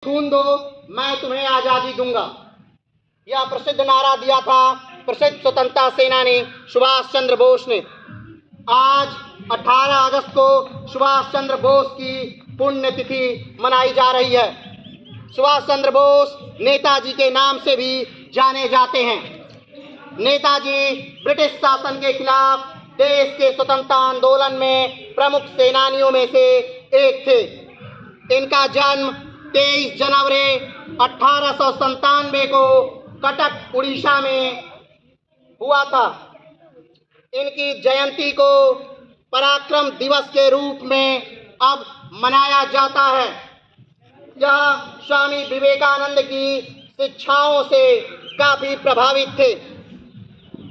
खून दो, मैं तुम्हें आजादी दूंगा। यह प्रसिद्ध नारा दिया था प्रसिद्ध स्वतंत्रता सेनानी सुभाष चंद्र बोस ने। आज 18 अगस्त को सुभाष चंद्र बोस की पुण्यतिथि मनाई जा रही है। सुभाष चंद्र बोस नेताजी के नाम से भी जाने जाते हैं। नेताजी ब्रिटिश शासन के खिलाफ देश के स्वतंत्रता आंदोलन में प्रमुख सेनानियों में से एक थे। इनका जन्म 23 जनवरी 1897 को कटक उड़ीसा में हुआ था। इनकी जयंती को पराक्रम दिवस के रूप में अब मनाया जाता है। यह स्वामी विवेकानंद की शिक्षाओं से काफी प्रभावित थे।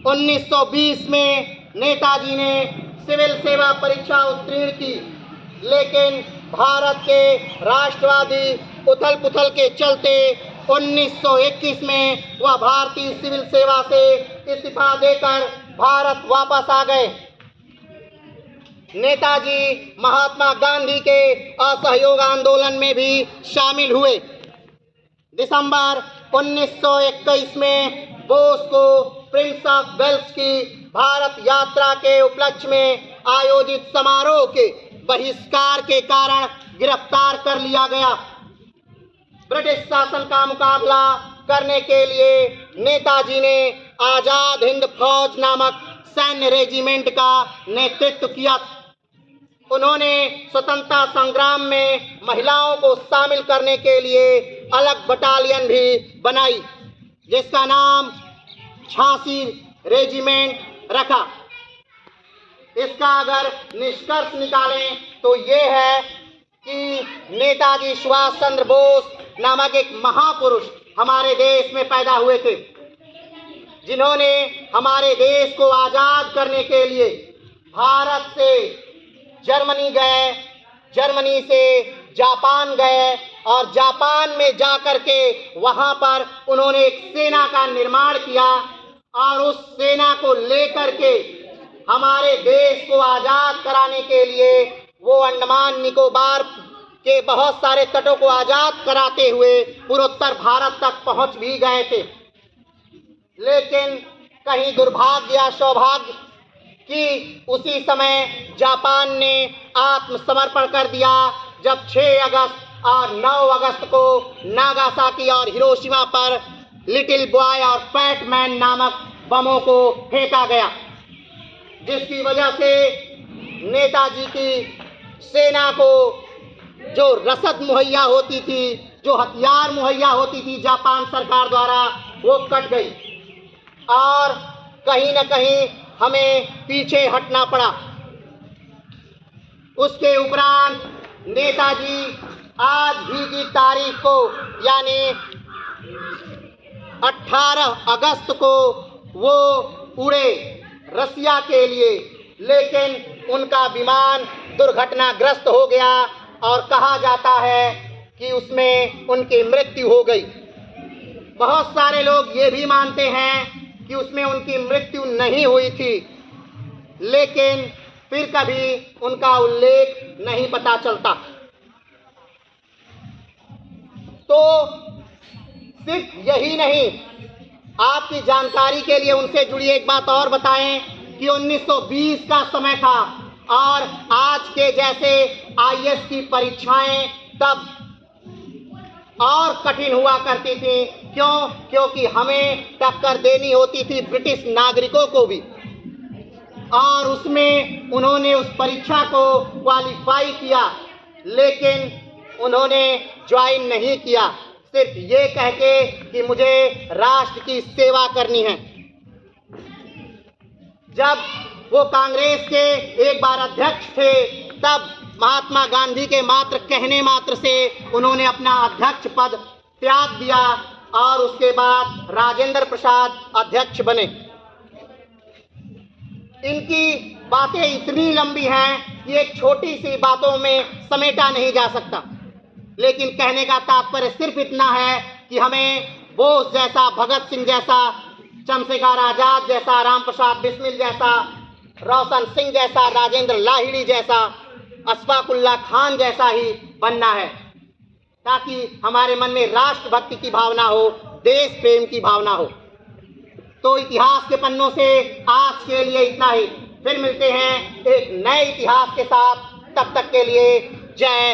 1920 में नेताजी ने सिविल सेवा परीक्षा उत्तीर्ण की, लेकिन भारत के राष्ट्रवादी उथल पुथल के चलते 1921 में वह भारतीय सिविल सेवा से इस्तीफा देकर भारत वापस आ गए। नेताजी महात्मा गांधी के असहयोग आंदोलन में भी शामिल हुए। दिसंबर 1921 में बोस को प्रिंस ऑफ वेल्स की भारत यात्रा के उपलक्ष्य में आयोजित समारोह के बहिष्कार के कारण गिरफ्तार कर लिया गया। ब्रिटिश शासन का मुकाबला करने के लिए नेताजी ने आजाद हिंद फौज नामक सैन्य रेजिमेंट का नेतृत्व किया। उन्होंने स्वतंत्रता संग्राम में महिलाओं को शामिल करने के लिए अलग बटालियन भी बनाई, जिसका नाम झांसी रेजिमेंट रखा। इसका अगर निष्कर्ष निकालें तो ये है कि नेताजी सुभाष चंद्र बोस नामक एक महापुरुष हमारे देश में पैदा हुए थे, जिन्होंने हमारे देश को आज़ाद करने के लिए भारत से जर्मनी गए, जर्मनी से जापान गए और जापान में जाकर के वहाँ पर उन्होंने एक सेना का निर्माण किया और उस सेना को लेकर के हमारे देश को आज़ाद कराने के लिए वो अंडमान निकोबार के बहुत सारे तटों को आज़ाद कराते हुए पूर्वोत्तर भारत तक पहुंच भी गए थे। लेकिन कहीं दुर्भाग्य या सौभाग्य कि उसी समय जापान ने आत्मसमर्पण कर दिया, जब 6 अगस्त और 9 अगस्त को नागासाकी और हिरोशिमा पर लिटिल बॉय और फैट मैन नामक बमों को फेंका गया, जिसकी वजह से नेताजी की सेना को जो रसद मुहैया होती थी, जो हथियार मुहैया होती थी जापान सरकार द्वारा, वो कट गई और कहीं न कहीं हमें पीछे हटना पड़ा। उसके उपरांत नेताजी आज भी की तारीख को यानी 18 अगस्त को वो उड़े रसिया के लिए, लेकिन उनका विमान दुर्घटनाग्रस्त हो गया और कहा जाता है कि उसमें उनकी मृत्यु हो गई। बहुत सारे लोग ये भी मानते हैं कि उसमें उनकी मृत्यु नहीं हुई थी, लेकिन फिर कभी उनका उल्लेख नहीं पता चलता। तो सिर्फ यही नहीं, आपकी जानकारी के लिए उनसे जुड़ी एक बात और बताएं कि 1920 का समय था और आज के जैसे आईएएस की परीक्षाएं तब और कठिन हुआ करती थी। क्यों? क्योंकि हमें टक्कर देनी होती थी ब्रिटिश नागरिकों को भी, और उसमें उन्होंने उस परीक्षा को क्वालिफाई किया, लेकिन उन्होंने ज्वाइन नहीं किया, सिर्फ ये कह के कि मुझे राष्ट्र की सेवा करनी है। जब वो कांग्रेस के एक बार अध्यक्ष थे, तब महात्मा गांधी के मात्र कहने मात्र से उन्होंने अपना अध्यक्ष पद त्याग दिया और उसके बाद राजेंद्र प्रसाद अध्यक्ष बने। इनकी बातें इतनी लंबी हैं कि एक छोटी सी बातों में समेटा नहीं जा सकता, लेकिन कहने का तात्पर्य सिर्फ इतना है कि हमें बोस जैसा, भगत सिंह जैसा, चंद्रशेखर आजाद जैसा, राम प्रसाद बिस्मिल जैसा, रोशन सिंह जैसा, राजेंद्र लाहिड़ी जैसा, अशफाकुल्लाह खान जैसा ही बनना है। ताकि हमारे मन में राष्ट्रभक्ति की भावना हो, देश प्रेम की भावना हो। तो इतिहास के पन्नों से आज के लिए इतना ही। फिर मिलते हैं एक नए इतिहास के साथ। तब तक के लिए जय